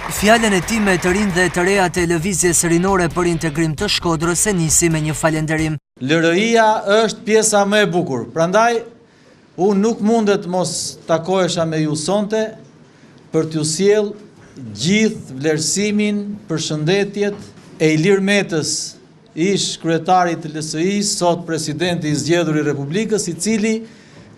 Fjalën e tij me të rinë dhe të reja të lëvizjes rinore për integrim të Shkodrës e nisi me një falënderim. LRI-ja është pjesa më e bukur. Prandaj unë nuk mundet mos takohesha me ju sonte për t'ju sjell gjithë vlerësimin, përshëndetjet e Ilir Metës, ish kryetari të LSI-s, sot presidenti i zgjedhur i Republikës, i cili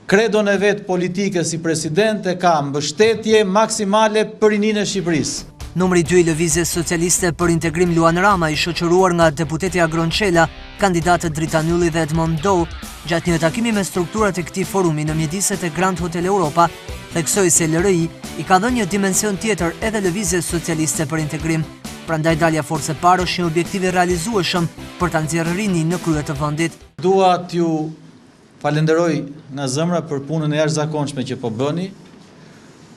kredon e vetë politike si president e ka mbështetje maksimale për rininë e Shqipërisë. Numri 2 i Lëvizjes Socialiste për Integrim Luan Rama, i shoqëruar nga deputeti Agron Çela, kandidatët Dritan Ylli dhe Edmond Dou, gjatë një takimi me strukturat e këtij forumi në mjediset e Grand Hotel Europa, theksoi se LRI i ka dhënë një dimension tjetër edhe Lëvizjes Socialiste për Integrim. Prandaj dalja Forcë e Parë është një objektiv i realizueshëm për ta nxjerrë rinin në krye të vendit. Dua t'ju falenderoj nga zemra për punën e jashtëzakonshme që po bëni,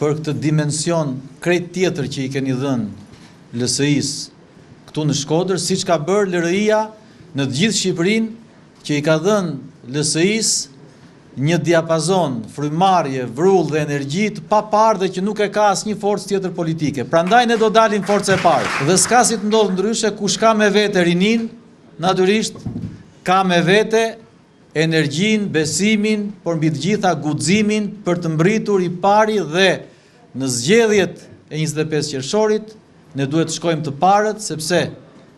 për këtë dimension krejt tjetër që i keni dhënë LSI-s këtu në Shkodër, siç ka bërë LRI-ja në të gjithë Shqipërinë, që i ka dhënë LSI-s një diapazon, frymarrje, vrull dhe energji të paparë dhe që nuk e ka asnjë forcë tjetër politike. Prandaj ne do dalim Forcë e Parë. Dhe s'ka si të ndodhë ndryshe, kush ka me vete rinin, natyrisht ka me vete energjin, besimin, por mbi të gjitha guximin për të mbritur i pari dhe në zgjedhjet e 25 qershorit ne duhet të shkojmë të parët, sepse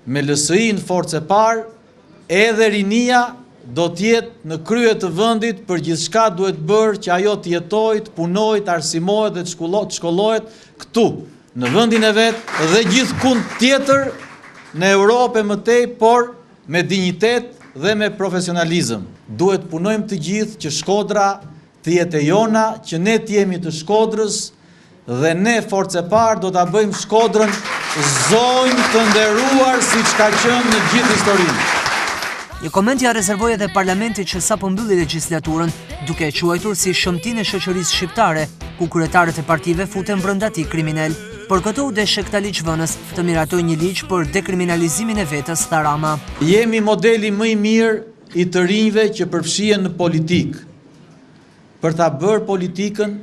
me LSI-n Forcë e Parë edhe rinia do t'jetë në krye të vendit për gjithçka duhet bërë që ajo të jetojë, të punojë, të arsimohet dhe të shkollohet këtu, në vendin e vet dhe gjithkund tjetër në Europë më tej, por me dinjitet dhe me profesionalizëm. Duhet punojmë të gjithë që Shkodra të jetë e jona, që ne të jemi të Shkodrës dhe ne Forcë e Parë do ta bëjmë Shkodrën zonjë të nderuar siç ka qenë në gjithë historinë. Një koment ja rezervoi edhe parlamenti që sapo mbylli legjislaturën, duke e quajtur si shëmtinë e shoqërisë shqiptare, ku kryetarët e partive futen brenda tij kriminal. Por këto u deshe këta ligjvënës të miratoj një ligj për dekriminalizimin e vetës, tha Rama. Jemi modeli më i mirë i të rinjve që përfshihen në politikë, për ta bërë politikën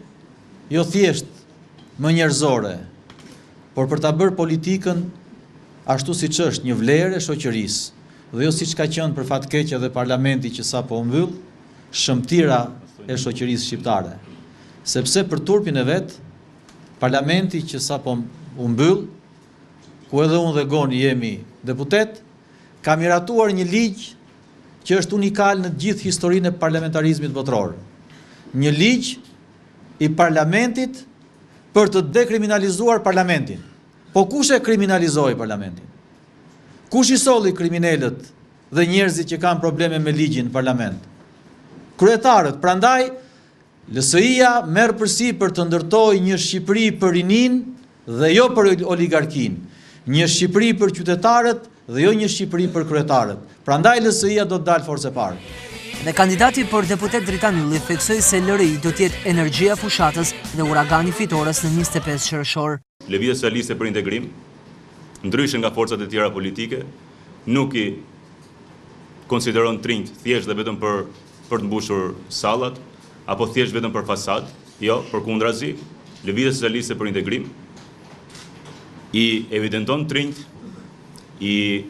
jo thjesht më njerëzore, por për ta bërë politikën ashtu siç është një vlerë e shoqërisë, dhe jo siç ka qenë për fat keq edhe parlamenti që sapo u mbyll, shëmtira e shoqërisë shqiptare. Sepse për turpin e vet, parlamenti që sapo u mbyll, ku edhe unë dhe Goni jemi deputet, ka miratuar një ligj që është unikal në gjithë historinë e parlamentarizmit botror. Një ligj i parlamentit për të dekriminalizuar parlamentin. Po kush e kriminalizoi parlamentin? Kush i solli kriminalët dhe njerëzit që kanë probleme me ligjin në parlament? Kryetarët. Prandaj LSI-ja merr përsipër të ndërtojë një Shqipëri për rinin dhe jo për oligarkin, një Shqipëri për qytetarët dhe jo një Shqipëri për kryetarët. Prandaj LSI-ja do të dalë Forcë e Parë. Dhe kandidati për deputet Dritan Ylli theksoi se LRI do të jetë energjia fushatës dhe uragani fitores në 25 qershor. Lëvizja Socialiste për Integrim, ndryshe nga forcat e tjera politike, nuk i konsideron trinjt thjesht dhe vetëm për të mbushur sallat, apo thjesht vetëm për fasad, jo, përkundrazi, Lëvizja Socialiste për Integrim i evidenton trinjt, i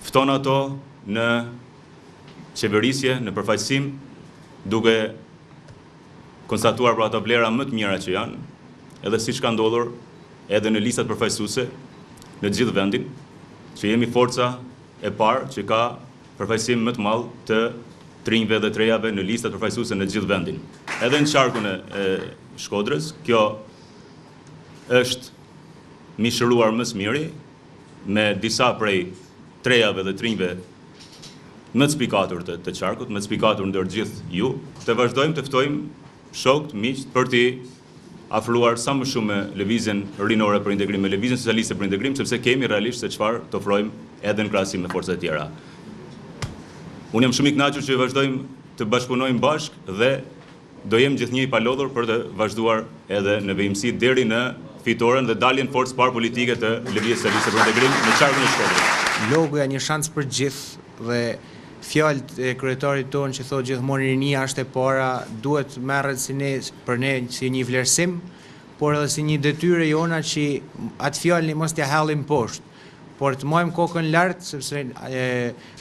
fton ato në qeverisje, në përfaqësim, duke konstatuar për ato vlera më të mira që janë, edhe siç ka ndodhur edhe në listat përfaqësuese në gjithë vendin, që jemi Forca e Parë që ka përfaqësim më të madh të trinjve dhe trejave në listat përfaqësuese në gjithë vendin. Edhe në qarkun e Shkodrës, kjo është mishëruar më së miri me disa prej trejave dhe trinjve më të spikatur të qarkut, më të spikatur ndër gjithë ju, të vazhdojmë të ftojmë shokët, miqt për t'i afruar sa më shumë me lëvizjen rinore për integrim, me lëvizjen socialiste për integrim, sepse kemi realisht se çfarë të ofrojmë edhe në krahasim me forcat e tjera. Unë jam shumë i kënaqur që vazhdojmë të bashkëpunojmë bashkë dhe do jem gjithnjë i palodhur për të vazhduar edhe në vejmësi deri në fitoren dhe daljen Forcë së Parë politike të lëvizjes socialiste për integrim në qarkun e Shkodrës. Logoja një shans për gjithë dhe fjalët e kryetarit tonë që thotë gjithmonë rinia është e para, duhet merret për ne si një vlerësim, por edhe si një detyrë jona që atë fjalën mos t'ja hallim poshtë, por të mojmë kokën lart sepse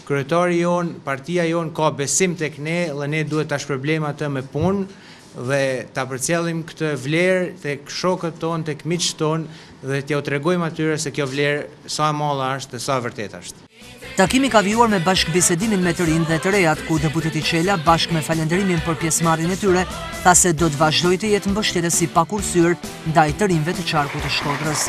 kryetari jon, partia jon ka besim tek ne dhe ne duhet ta shpërblim atë me punë dhe ta përcjellim këtë vlerë tek shokët tonë, tek miqtë tonë dhe t'ja u tregojmë atyre se kjo vlerë sa e madhe është dhe sa e vërtetë është. Takimi ka vijuar me bashkëbisedimin me të rinj dhe të rejat, ku deputeti Qela, bashkë me falenderimin për pjesëmarrjen e tyre, tha se do të vazhdojë të jetë mbështetës i pakurrësyer ndaj të rinjve të qarkut të Shkodrës.